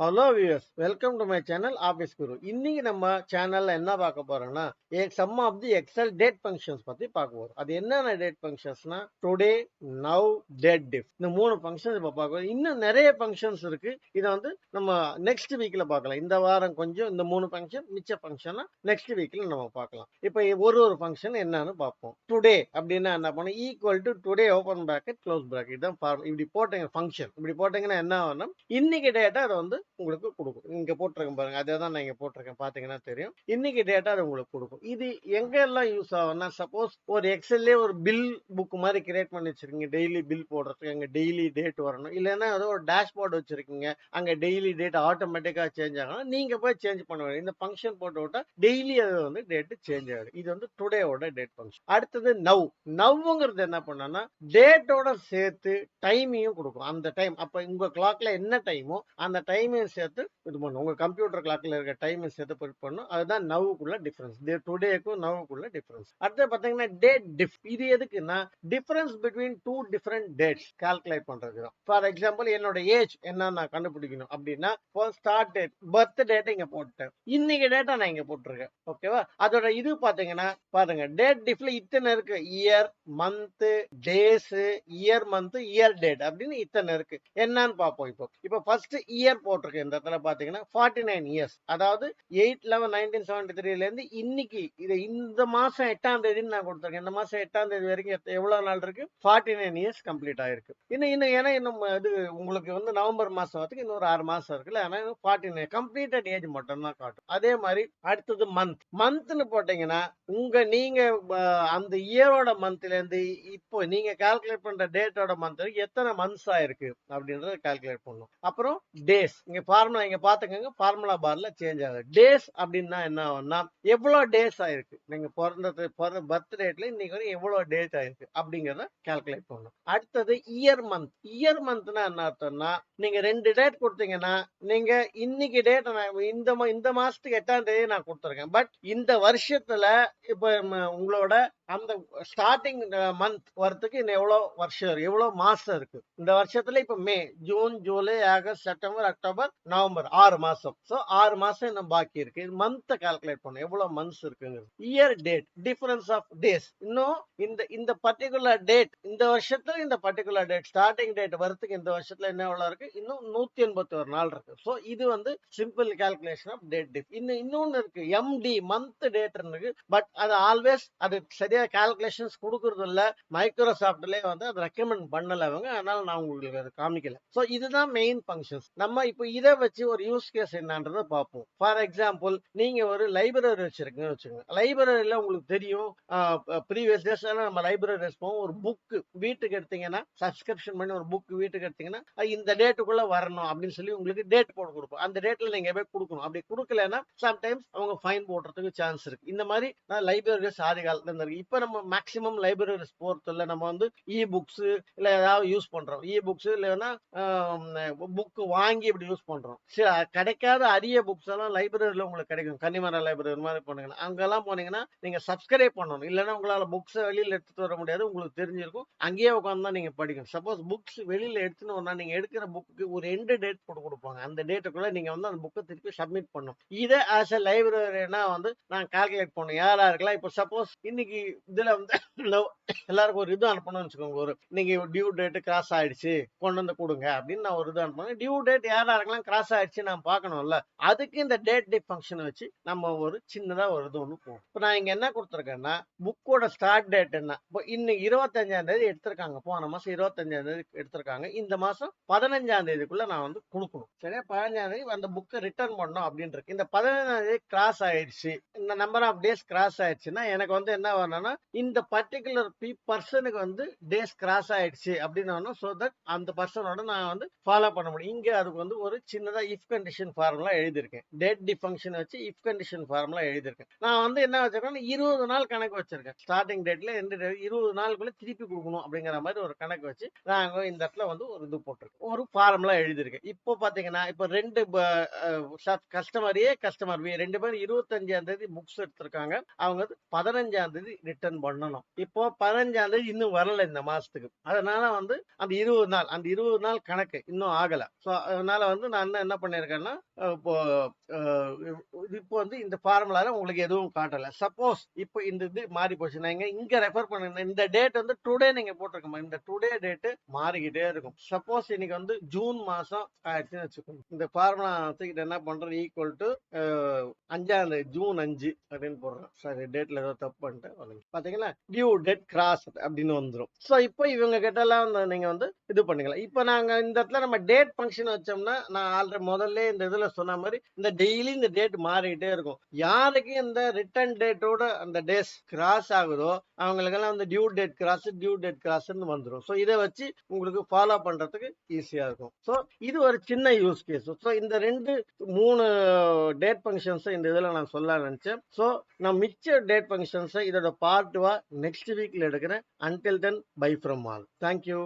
Hello viewers, welcome to my channel office Guru. இன்னைக்கு நம்ம சேனல்ல என்ன பார்க்க போறோம்னா some of the Excel date functions பத்தி பார்க்க போறோம். அது என்னென்ன டேட் ஃபங்க்ஷன்ஸ்னா டுடே, நவ், டேட் டிஃப், இந்த மூணு ஃபங்க்ஷன்ஸ் இப்ப பார்க்க. இன்னும் நிறைய ஃபங்க்ஷன்ஸ் இருக்கு. இதை வந்து நம்ம நெக்ஸ்ட் வீக்ல பார்க்கலாம். இந்த வாரம் கொஞ்சம் இந்த மூணு ஃபங்க்ஷன், மிச்ச ஃபங்க்ஷன் நெக்ஸ்ட் வீக்ல நம்ம பார்க்கலாம். இப்போ ஒரு ஃபங்க்ஷன் என்னன்னு பார்ப்போம். டுடே அப்படின்னா என்ன பண்ணும், equal to today open bracket close bracket தான் இப்படி போட்டீங்க ஃபங்க்ஷன். இப்படி போட்டீங்கன்னா என்ன ஆகும், இன்னைக்கு டேட்டா அதை வந்து உங்களுக்கு கொடுக்கும். இங்க போட்டிருக்கேன் பாருங்க, அதே தான் நான் இங்க போட்டிருக்கேன், பாத்தீங்கன்னா தெரியும். இன்னைக்கு டேட்டா அது உங்களுக்கு கொடுக்கும். இது எங்க எல்லாம் யூஸ் ஆகும்னா, சப்போஸ் ஒரு எக்ஸல்லே ஒரு பில் புக் மாதிரி கிரியேட் பண்ணி வச்சிருக்கீங்க, டெய்லி பில் போடுறதுக்கு அங்க டெய்லி டேட் வரணும். இல்லைன்னா ஏதோ ஒரு டேஷ்போர்ட் வச்சிருக்கீங்க, அங்க டெய்லி டேட் ஆட்டோமேட்டிக்கா சேஞ்ச் ஆகணும், நீங்க போய் சேஞ்ச் பண்ண வேண்டிய இந்த ஃபங்க்ஷன் போட்டு விட்டா டெய்லி அது வந்து டேட் சேஞ்ச் ஆகும். இது வந்து டுடேவோட டேட் ஃபங்க்ஷன். அடுத்தது நவ். நவ்ங்கிறது என்ன பண்ணா, டேட்டோட சேர்த்து டைமையும் கொடுக்கும். அந்த டைம் அப்ப உங்க கிளாக்ல என்ன டைமோ அந்த டைமையும் சேர்த்து இது பண்ணும். உங்க கம்ப்யூட்டர் கிளாக்ல இருக்க டைம் சேர்த்து புட் பண்ணும். அதுதான் நவுக்குள்ள டிஃபரன்ஸ். டுடேக்கும் நவுக்குள்ள டிஃபரன்ஸ். அடுத்து பாத்தீங்கன்னா டேட் டிஃப். இது எதுக்குன்னா difference between two different dates calculate பண்றது. ஃபார் எக்ஸாம்பிள், என்னோட ஏஜ் என்ன நான் கண்டுபிடிக்கணும் அப்படின்னா, ஸ்டார்ட் டேட், பர்த் டேட் இங்க போட்டேன், இன்னைக்கு டேட்டா நான் இங்க போட்டிருக்கேன். ஓகேவா? அதோட இது பாத்தீங்கன்னா பாருங்க, டேட் டிஃப்ல இத்தனை இருக்கு. Year, month, days, year, month, year date அப்படின்னு இத்தனை இருக்கு. என்னன்னு பார்ப்போம். இப்போ ஃபர்ஸ்ட் இயர் போட்டிருக்கேன். இந்த இடத்துல பாத்தீங்கன்னா 49 இயர்ஸ். அதாவது 8/11/1973 இருந்து இன்னைக்கு இந்த மாசம் 8ஆம் தேதின்னு நான் கொடுத்துருக்கேன். இந்த மாசம் 8ஆம் தேதி வரைக்கும் எவ்வளவு நாள் இருக்கு? 49 இயர்ஸ் கம்ப்ளீட் ஆயிருக்கு. இன்னும் ஏன்னா இன்னும் இது உங்களுக்கு வந்து நவம்பர் மாசம் வரதுக்கு இன்னொரு 6 மாசம் இருக்குல்ல. ஆனா 49 கம்ப்ளீட்டட் ஏஜ் மட்டும் தான் காட்டும். அதே மாதிரி அடுத்தது மந்த். மந்த்னு போட்டீங்கன்னா நீங்க அந்த இயரோட மந்த்ல இருந்து இப்போ நீங்க கால்குலேட் பண்ற டேட்டோட மந்த் எத்தனை மந்த்ஸ் ஆயிருக்கு அப்படின்றத கால்குலேட் பண்ணும். அப்புறம் டேஸ். இங்க ஃபார்முலா இங்க பாத்துக்கோங்க, ஃபார்முலா பார்ல சேஞ்ச் ஆகுது. டேஸ் அப்படின்னா என்ன ஆகும்னா, எவ்வளவு டேஸ் ஆயிருக்கு, நீங்க பிறந்த பர்த் டேட்ல இன்னைக்கு வரை எவ்வளவு டேட் ஆயிருக்கு அப்படிங்கறத கால்குலேட் பண்ணணும். அடுத்தது இயர் மந்த். இயர் மந்த்னா என்ன அர்த்தம்னா, நீங்க 2 டேட் கொடுத்தீங்கன்னா, நீங்க இன்னைக்கு டேட் இந்த மாசத்துக்கு 8ஆம் தேதி நான் கொடுத்துருக்கேன். பட் இந்த வருஷத்துல இப்ப உங்களோட அந்த ஸ்டார்டிங் மந்த் வரதுக்கு இன்னும் எவ்வளவு வருஷம், எவ்வளவு மாசம் இருக்கு. இந்த வருஷத்துல இப்ப May, June, July, August, September, October, November, 6 மாசம். சோ 6 மாசம் இன்னும் பாக்கி இருக்கு. மந்த் கால்குலேட் பண்ணும், எவ்வளவு மந்த்ஸ் இருக்குங்க. Year date, difference of days. இன்னும் இந்த பர்டிகுலர் டேட், இந்த வருஷத்துல இந்த பர்டிகுலர் டேட் ஸ்டார்டிங் டேட் வரதுக்கு இந்த வருஷத்துல என்ன எவ்வளவு இருக்கு, இன்னும் 181 நாள் இருக்கு. சோ இது வந்து சிம்பிள் கால்குலேஷன் ஆஃப் டேட் டிஃப். இன்னொன்னு இருக்கு, எம்டி, மந்த் டேட் இருக்கு. பட் அது ஆல்வேஸ் அது சரியா கால்குலேஷன்ஸ் கொடுக்கறது இல்ல. மைக்ரோசாஃப்ட்லயே வந்து அதை ரெக்கமெண்ட் பண்ணல அவங்க, அதனால நான் உங்களுக்கு அதை காமிக்கல. சோ இதுதான் மெயின் ஃபங்க்ஷன்ஸ். நம்ம இப்போ இதை வச்சு ஒரு யூஸ் கேஸ் என்னன்றதை பார்ப்போம். ஃபார் எக்ஸாம்பிள், நீங்க ஒரு லைப்ரரி வச்சிருக்கீங்கன்னு வச்சுக்கோங்க. லைப்ரரியில உங்களுக்கு தெரியும், ப்ரீவியஸ் டேஸ்ல நம்ம லைப்ரரிஸ் போவோம். ஒரு புக் வீட்டுக்கு எடுத்தீங்கன்னா, சப்ஸ்கிரிப்ஷன் பண்ணி ஒரு புக் வீட்டுக்கு எடுத்தீங்கன்னா, இந்த டேட்டுக்குள்ள வரணும் அப்படின்னு சொல்லி உங்களுக்கு டேட் போட்டு கொடுப்போம். அந்த டேட்ல நீங்க போய் கொடுக்கணும். அப்படி கொடுக்கலன்னா சம்டைம்ஸ் அவங்க ஃபைன் போடுறதுக்கு சான்ஸ் இருக்கு. இந்த மாதிரி லைப்ரரிஸ் ஆதி காலத்துல இருக்கு. இப்ப நம்ம மேக்சிமம் லைப்ரரிஸ் போறதுல நம்ம வந்து இ புக்ஸ் இல்ல ஏதாவது யூஸ் பண்றோம். இ புக்ஸ் இல்லைன்னா புக் வாங்கி இப்படி யூஸ் பண்றோம். கிடைக்காத அரிய புக்ஸ் எல்லாம் லைப்ரரியில உங்களுக்கு கிடைக்கும். கன்னிமர லைப்ரரி மாதிரி போனீங்கன்னா, அங்கெல்லாம் போனீங்கன்னா நீங்க சப்ஸ்கிரைப் பண்ணணும். இல்லைன்னா உங்களால புக்ஸ் வெளியில எடுத்துட்டு வர முடியாது. உங்களுக்கு தெரிஞ்சிருக்கும், அங்கேயே உட்காந்து தான் நீங்க படிக்கணும். சப்போஸ் புக்ஸ் வெளியில எடுத்துன்னு வரணும், நீங்க எடுக்கிற புக்கு ஒரு எண்டு டேட் போட்டு கொடுப்பாங்க. அந்த டேட்டுக்குள்ள நீங்க வந்து அந்த புக்கை திருப்பி சப்மிட் பண்ணணும். இதை ஆஸ் எ லைப்ரரினா வந்து நான் கால்குலேட் பண்ணும் யாரா இருக்கலாம். இப்போ சப்போஸ் இன்னைக்கு இதுல வந்து எல்லாருக்கும் ஒரு இது அனுப்பணும்னு வச்சுக்கோங்க. ஒரு இன்னைக்கு டியூ டேட் கிராஸ் ஆயிடுச்சு, கொண்டு வந்து கொடுங்க அப்படின்னு நான் ஒரு இது அனுப்பணும். டியூ டேட் யாரா இருக்கலாம் கிராஸ் ஆயிடுச்சு நான் பார்க்கணும்ல. அதுக்கு இந்த டேட் டிஃப் ஃபங்க்ஷன் வச்சு நம்ம ஒரு சின்னதா ஒரு இது ஒன்று போகும். இப்போ நான் இங்க என்ன கொடுத்துருக்கேன்னா, புக்கோட ஸ்டார்ட் டேட் என்ன, இப்போ இன்னைக்கு 25ஆம் தேதி எடுத்திருக்காங்க. போன மாசம் 25ஆம் தேதி எடுத்திருக்காங்க. இந்த மாசம் 15ஆம் தேதிக்குள்ள நான் வந்து கொடுக்கணும். சரியா? 15ஆம் தேதி அந்த புக்கை ரிட்டர்ன் பண்ணணும் அப்படின்னு இருக்கு. இந்த 15ஆம் தேதி கிராஸ் ஆயிடுச்சு, இந்த நம்பர் ஆஃப் டேஸ் கிராஸ் ஆயிடுச்சுன்னா எனக்கு வந்து என்ன வரணும்னா, இந்த பர்டிகுலர் பர்சனுக்கு வந்து டேஸ் கிராஸ் ஆயிடுச்சு அப்படின்னு, சோ தட் அந்த பர்சனோட நான் வந்து ஃபாலோ பண்ண முடியும். இங்க அதுக்கு வந்து ஒரு சின்னதா இஃப் கண்டிஷன் ஃபார்முலா எழுதியிருக்கேன். டேட் டி ஃபங்க்ஷன் வச்சு இஃப் கண்டிஷன் ஃபார்முலா எழுதியிருக்கேன். நான் வந்து என்ன வச்சிருக்கேன், 20 நாள் கணக்கு வச்சிருக்கேன். ஸ்டார்டிங் டேட்ல 20 நாளுக்குள்ள திருப்பி கொடுக்கணும் அப்படிங்கிற மாதிரி ஒரு கணக்கு வச்சு நாங்க இந்த இடத்துல வந்து ஒரு இது போட்டிருக்கேன், ஒரு ஃபார்முலா எழுதியிருக்கேன். இப்போ பாத்தீங்கன்னா, இப்போ ரெண்டு கஸ்டமர் ஏ, கஸ்டமர் பி ரெண்டு பேரும் 25ஆம் தேதி புக்ஸ் எடுத்திருக்காங்க. அவங்க 15ஆம் தேதி ரிட்டர்ன் பண்ணணும். இப்போ 15ஆம் தேதி இன்னும் வரல இந்த மாசத்துக்கு. அதனால வந்து அந்த 20 நாள் கணக்கு இன்னும் ஆகல. சோ அதனால வந்து நான் என்ன பண்ணிருக்கேன், பண்ணியிருக்கேன்னா இப்போ வந்து இந்த ஃபார்முலால உங்களுக்கு எதுவும் காட்டல. சப்போஸ் இப்போ இந்த இது மாறி போச்சு, நான் இங்க ரெஃபர் பண்ண இந்த டேட் வந்து டுடே நீங்க போட்டிருக்கோம். இந்த டுடே டேட் மாறிக்கிட்டே இருக்கும். சப்போஸ் இன்னைக்கு வந்து ஜூன் மாசம் ஆயிடுச்சுன்னு வச்சுக்கோங்க. இந்த ஃபார்முலா வச்சுக்கிட்டு என்ன பண்றது, ஈக்குவல் டு 5 ஜூன் 5 அப்படின்னு போடுறோம். சரி, டேட்ல ஏதோ தப்பு பண்ணிட்டேன். பாத்தீங்களா, டியூ டேட் கிராஸ் அப்படின்னு வந்துடும். ஸோ இப்போ இவங்க கிட்ட எல்லாம் நீங்க வந்து இது பண்ணிக்கலாம். இப்போ நாங்க இந்த இடத்துல நம்ம டேட் ஃபங்க்ஷன் வச்சோம்னா, நான் ஆல்ரெடி முதல்ல இந்த இதுல சொன்ன மாதிரி இந்த டெய்லி இந்த டேட் மாறிக்கிட்டே இருக்கும். யாருக்கு இந்த ரிட்டர்ன் டேட்டோட அந்த டேஸ் கிராஸ் ஆகுதோ அவங்களுக்கெல்லாம் வந்து டியூ டேட் கிராஸ்ன்னு வந்துடும். ஸோ இதை வச்சு உங்களுக்கு ஃபாலோ பண்றதுக்கு ஈஸியா இருக்கும். ஸோ இது ஒரு சின்ன யூஸ் கேஸ். ஸோ இந்த 3 டேட் ஃபங்க்ஷன்ஸ் இந்த இதுல நான் சொல்ல நினைச்சேன். ஸோ நான் மிச்ச டேட் ஃபங்க்ஷன்ஸ் இதோட பார்ட் நெக்ஸ்ட் வீக்ல எடுக்கிறேன். Until then, by from all. Thank you.